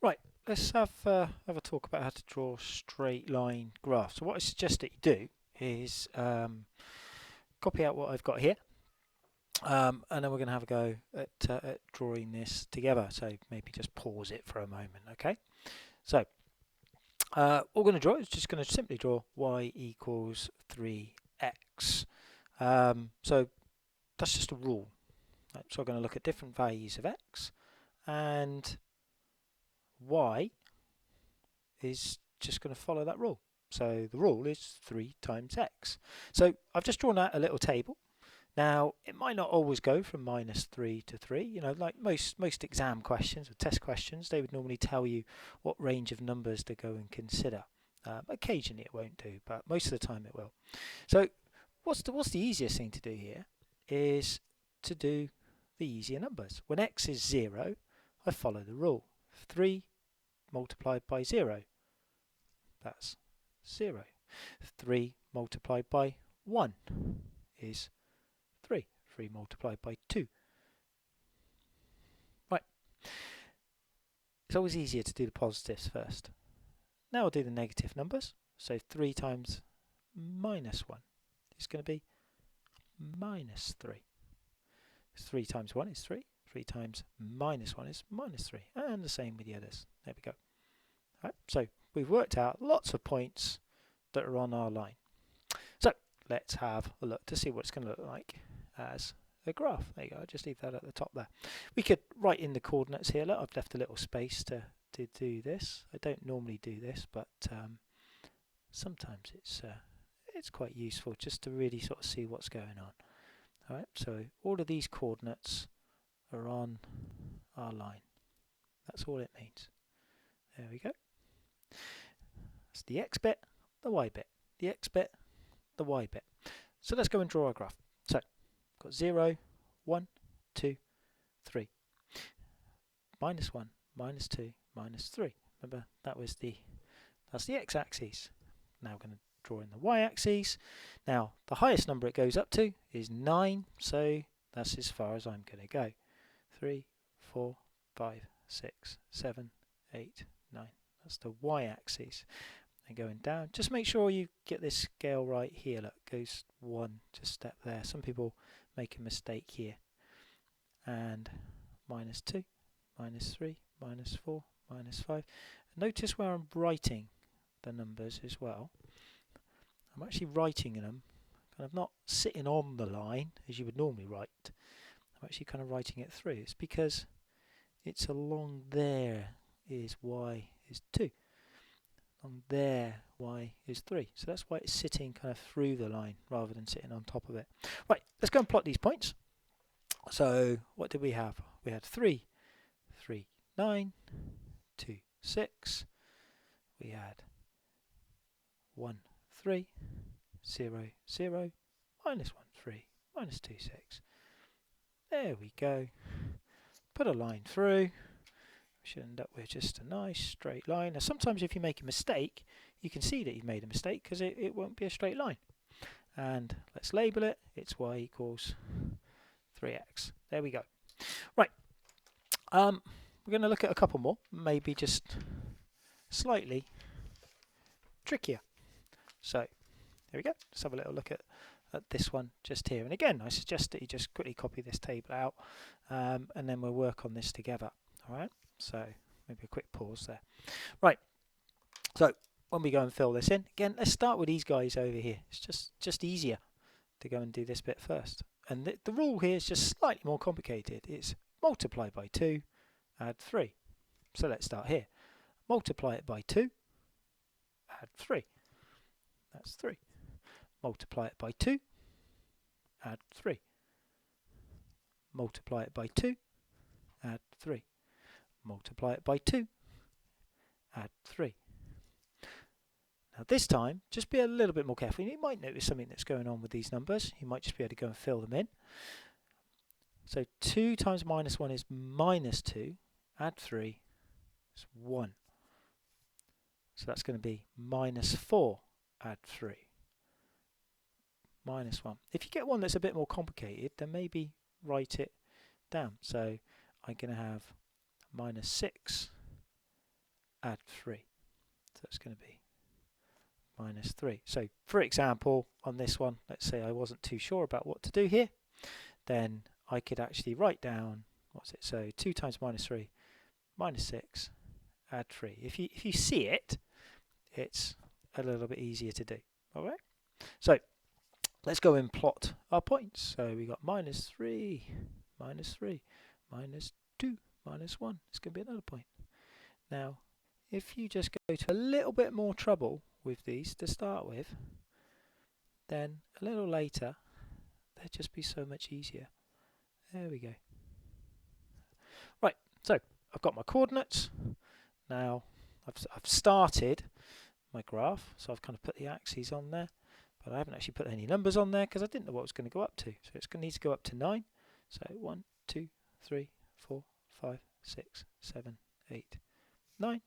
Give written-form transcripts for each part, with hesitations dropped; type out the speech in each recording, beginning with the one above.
Right, let's have a talk about how to draw straight line graphs. So what I suggest that you do is copy out what I've got here, and then we're going to have a go at drawing this together. So maybe just pause it for a moment, okay? So what we're going to draw is just going to simply draw y equals 3x. So that's just a rule. Right, so we're going to look at different values of x, and y is just going to follow that rule. So the rule is 3 times x. So I've just drawn out a little table. Now, it might not always go from -3 to 3. You know, like most exam questions or test questions, they would normally tell you what range of numbers to go and consider. Occasionally it won't do, but most of the time it will. So what's the easiest thing to do here is to do the easier numbers. When x is 0, I follow the rule. 3 multiplied by 0, that's 0. 3 multiplied by 1 is 3. 3 multiplied by 2. Right. It's always easier to do the positives first. Now I'll do the negative numbers. So 3 times minus 1 is going to be minus 3. 3 times 1 is 3. 3 times minus 1 is minus 3. And the same with the others. There we go. Right, so we've worked out lots of points that are on our line. So let's have a look to see what it's going to look like as a graph. There you go, I'll just leave that at the top there. We could write in the coordinates here. Look, I've left a little space to do this. I don't normally do this, but sometimes it's quite useful just to really sort of see what's going on. Alright, so all of these coordinates are on our line. That's all it means. There we go. It's the x bit, the y bit, the x bit, the y bit. So let's go and draw our graph. So, got 0, 1, 2, 3. Minus 1, minus 2, minus 3. Remember, that's the x-axis. Now we're going to draw in the y-axis. Now, the highest number it goes up to is 9, so that's as far as I'm going to go. 3, 4, 5, 6, 7, 8, 9. That's the y-axis. And going down, just make sure you get this scale right here. Look, goes 1 just step there. Some people make a mistake here. And minus 2, minus 3, minus 4, minus 5. Notice where I'm writing the numbers as well. I'm actually writing them kind of not sitting on the line as you would normally write. I'm actually kind of writing it through. It's because it's along there is y is 2. On there y is 3. So that's why it's sitting kind of through the line rather than sitting on top of it. Right, let's go and plot these points. So what did we have? We had 3, 3, 9, 2, 6. We had 1, 3, 0, 0, minus 1, 3, minus 2, 6. There we go. Put a line through. Should end up with just a nice straight line. Now sometimes if you make a mistake, you can see that you've made a mistake because it won't be a straight line. And let's label it. It's y equals 3x. There we go. Right. We're going to look at a couple more, maybe just slightly trickier. So there we go. Let's have a little look at this one just here. And again, I suggest that you just quickly copy this table out, and then we'll work on this together. All right. So maybe a quick pause there. Right, so when we go and fill this in, again, let's start with these guys over here. It's just easier to go and do this bit first. And the rule here is just slightly more complicated. It's multiply by 2, add 3. So let's start here. Multiply it by 2, add 3. That's 3. Multiply it by 2, add 3. Multiply it by 2, add 3. Multiply it by 2, add 3. Now this time, just be a little bit more careful. You might notice something that's going on with these numbers. You might just be able to go and fill them in. So 2 times minus 1 is minus 2, add 3 is 1. So that's going to be minus 4, add 3. Minus 1. If you get one that's a bit more complicated, then maybe write it down. So I'm going to have minus 6, add 3. So it's going to be minus 3. So for example, on this one, let's say I wasn't too sure about what to do here, then I could actually write down, what's it, so 2 times minus 3, minus 6, add 3. If you see it, it's a little bit easier to do. Alright, so let's go and plot our points. So we got minus 3, minus 3, minus 2, minus 1. It's going to be another point. Now, if you just go to a little bit more trouble with these to start with, then a little later, they'll just be so much easier. There we go. Right, so I've got my coordinates. Now, I've started my graph, so I've kind of put the axes on there, but I haven't actually put any numbers on there because I didn't know what it was going to go up to. So it's going to need to go up to 9. So 1, 2, 3, 4, 5, 6, 7, 8, 9.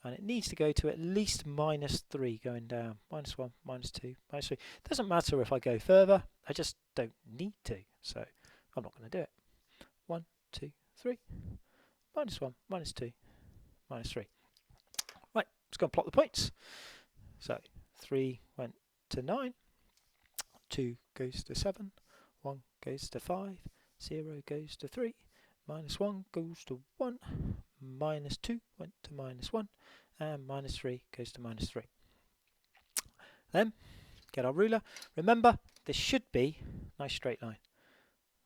And it needs to go to at least minus 3 going down. Minus 1, minus 2, minus 3. It doesn't matter if I go further, I just don't need to. So I'm not going to do it. 1, 2, 3, minus 1, minus 2, minus 3. Right, let's go and plot the points. So 3 went to 9, 2 goes to 7, 1 goes to 5, 0 goes to 3, minus 1 goes to 1, minus 2 went to minus 1, and minus 3 goes to minus 3. Then get our ruler. Remember, this should be a nice straight line.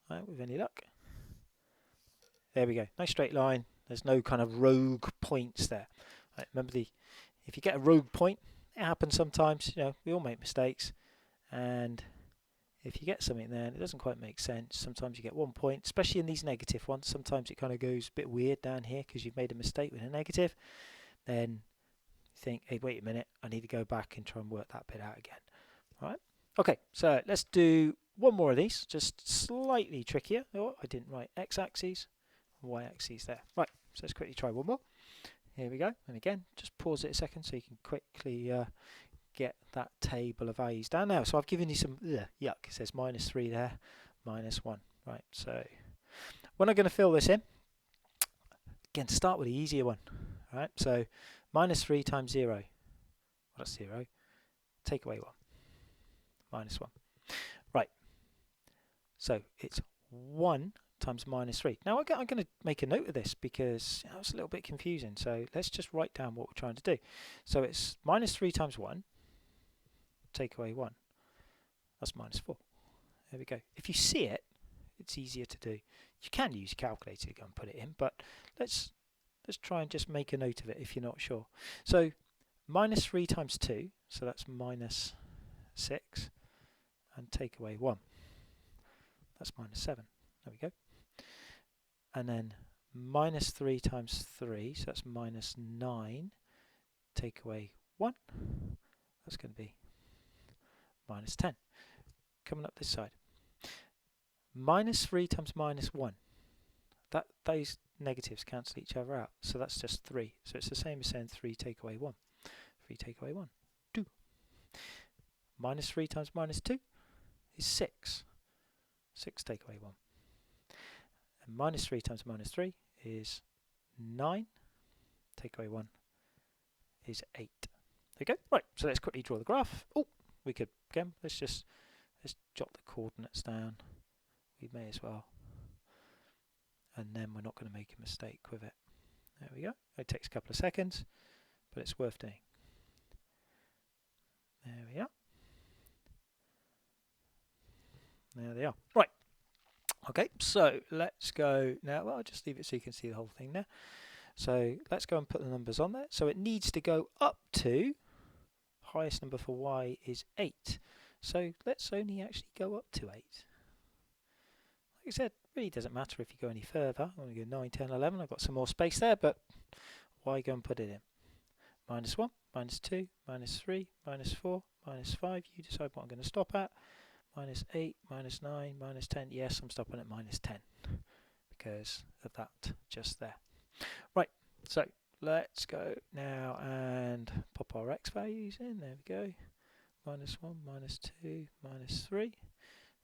Right, with any luck. There we go, nice straight line. There's no kind of rogue points there. Right, remember, if you get a rogue point, it happens sometimes. You know, we all make mistakes, and if you get something there and it doesn't quite make sense, sometimes you get 1 point, especially in these negative ones. Sometimes it kind of goes a bit weird down here because you've made a mistake with a negative. Then you think, hey, wait a minute, I need to go back and try and work that bit out again. All right. Okay, so let's do one more of these, just slightly trickier. Oh, I didn't write x-axis, y-axis there. Right, so let's quickly try one more. Here we go. And again, just pause it a second so you can quickly get that table of values down now. So I've given you some yuck. It says minus 3 there, minus 1. Right, so when I'm going to fill this in, again, to start with the easier one. Right, so minus 3 times 0. Well, that's 0. Take away 1. Minus 1. Right, so it's 1 times minus 3. Now I'm going to make a note of this because it's a little bit confusing. So let's just write down what we're trying to do. So it's minus 3 times 1. Take away 1. That's minus 4. There we go. If you see it, it's easier to do. You can use your calculator to go and put it in, but let's try and just make a note of it if you're not sure. So minus 3 times 2, so that's minus 6, and take away 1. That's minus 7. There we go. And then minus 3 times 3, so that's minus 9, take away 1. That's going to be minus 10. Coming up this side. Minus 3 times minus 1. Those negatives cancel each other out. So that's just 3. So it's the same as saying 3 take away 1. 3 take away 1. 2. Minus 3 times minus 2 is 6. 6 take away 1. And minus 3 times minus 3 is 9. Take away 1 is 8. There we go. Right, so let's quickly draw the graph. Oh, we could, again, let's jot the coordinates down. We may as well. And then we're not going to make a mistake with it. There we go. It takes a couple of seconds, but it's worth doing. There we are. There they are. Right. Okay, so let's go now. Well, I'll just leave it so you can see the whole thing there. So let's go and put the numbers on there. So it needs to go up to, highest number for y is 8. So let's only actually go up to 8. Like I said, really doesn't matter if you go any further. I'm going to go 9, 10, 11. I've got some more space there, but why go and put it in? Minus 1, minus 2, minus 3, minus 4, minus 5. You decide what I'm going to stop at. Minus 8, minus 9, minus 10. Yes, I'm stopping at minus 10 because of that just there. Right, so let's go now and pop our x values in. There we go. Minus 1, minus 2, minus 3.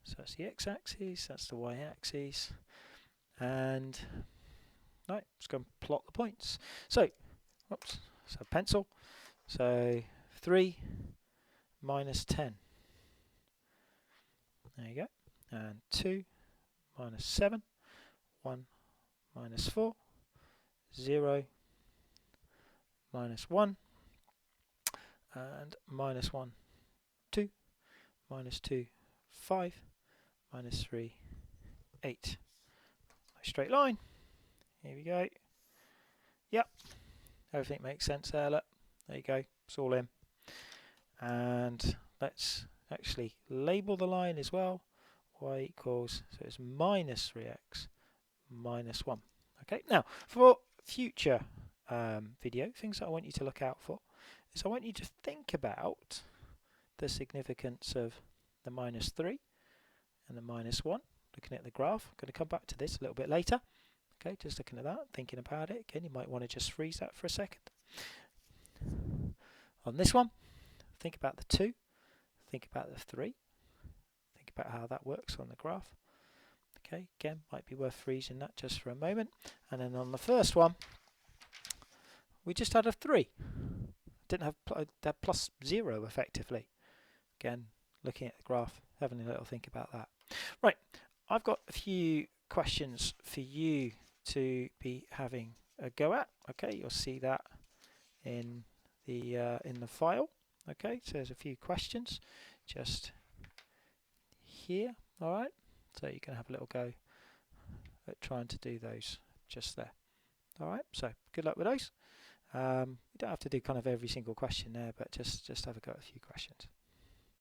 So that's the x-axis, that's the y-axis. And right, let's go and plot the points. So, oops, So pencil. So 3 minus 10. There you go. And 2 minus 7. 1 minus 4. 0 minus 1. And minus 1, 2. Minus 2, 5. Minus 3, 8. Nice straight line. Here we go. Yep. Everything makes sense there, look. There you go. It's all in. And let's actually label the line as well. Y equals, so it's minus 3x minus 1. Okay, now for future video, things that I want you to look out for is I want you to think about the significance of the minus 3 and the minus 1. Looking at the graph, I'm going to come back to this a little bit later. Okay, just looking at that, thinking about it. Again, you might want to just freeze that for a second. On this one, think about the 2, think about the 3, think about how that works on the graph. Okay, again, might be worth freezing that just for a moment. And then on the first one, we just had a 3. Didn't have that plus 0 effectively. Again, looking at the graph, having a little think about that. Right, I've got a few questions for you to be having a go at. Okay, you'll see that in the file. Okay, so there's a few questions just here. All right, so you can have a little go at trying to do those just there. All right, so good luck with those. You don't have to do kind of every single question there, but just have a go at a few questions.